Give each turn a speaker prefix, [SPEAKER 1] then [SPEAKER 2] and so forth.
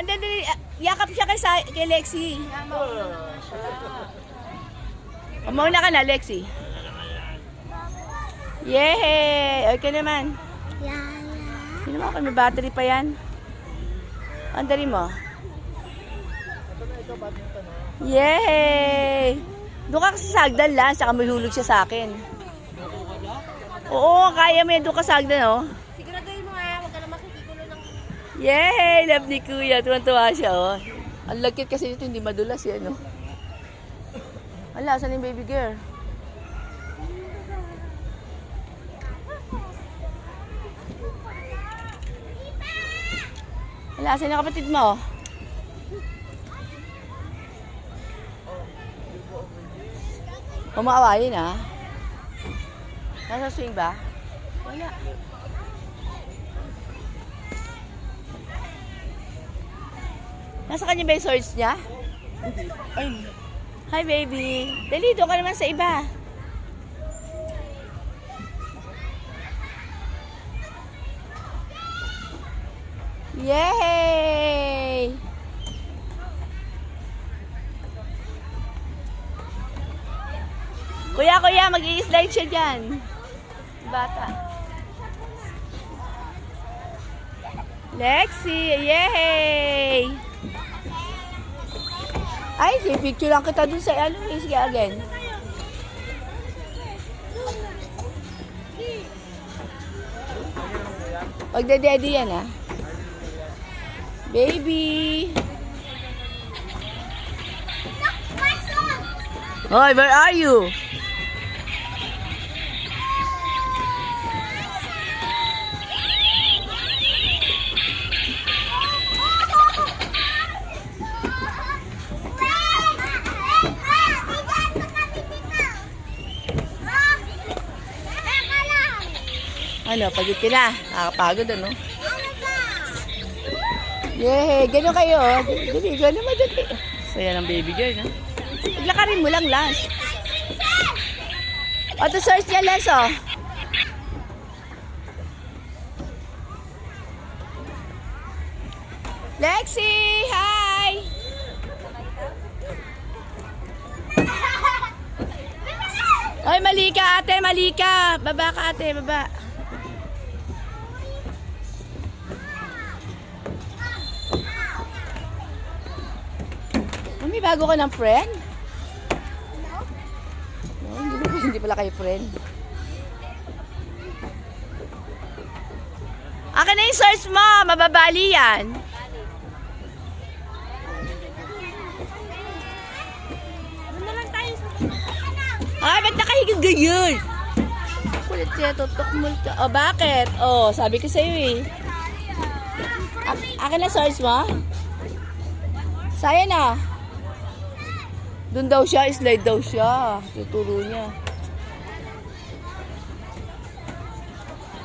[SPEAKER 1] Ande, yakap siya kay Lexi. Mauna ka na, Lexi. Yay! Okay naman. Hindi naman ako, may battery pa yan. Andali mo. Yay! Doon ka kasi sa hagdan lang, saka may hulog siya sa akin. Oo, kaya mo yan. Doon ka sa hagdan, oh.
[SPEAKER 2] Siguraduhin mo nga, huwag ka na makikigulo ng...
[SPEAKER 1] Yay! Love ni Kuya. Tuwan-tuwa siya, oh. Ang lagkit kasi dito, hindi madulas yan, oh. Wala, saan yung baby girl? Wala, saan yung kapatid mo? Umaawayin, ha? Nasa swing ba? Wala. Nasa kanya ba yung swords niya? Ay. Hi, baby. Dali, doon ka naman sa iba. Yay! Kuya, mag-i-slide siya dyan. Bata. Lexi, yay! Ay, picture lang kita dun sa ano, sige again. Pagdadedi yan, ha? Baby! Hoy, where are you? Ano, pagod ka na. Nakakapagod, ano? Yay! Gano'n kayo, oh. Dali, gano'n madali. Saya ng baby girl, no? Paglakarin mo lang, Lance. O, to search niya, Lance, oh. Lexi! Hi! Ay, mali ka, ate, mali ka. Baba ka, ate, baba. May bago ka ng friend? No, hindi pala kayo friend. Akin na yung search mo, mababali yan.
[SPEAKER 2] Ano lang tayo sa...
[SPEAKER 1] Ay, ba't nakahigig ganyan? Kulit siya, tutok mo ka. O, bakit? O, sabi ko sa'yo eh. Akin na search mo? Saya na. Doon daw siya, slide daw siya. Tuturo niya.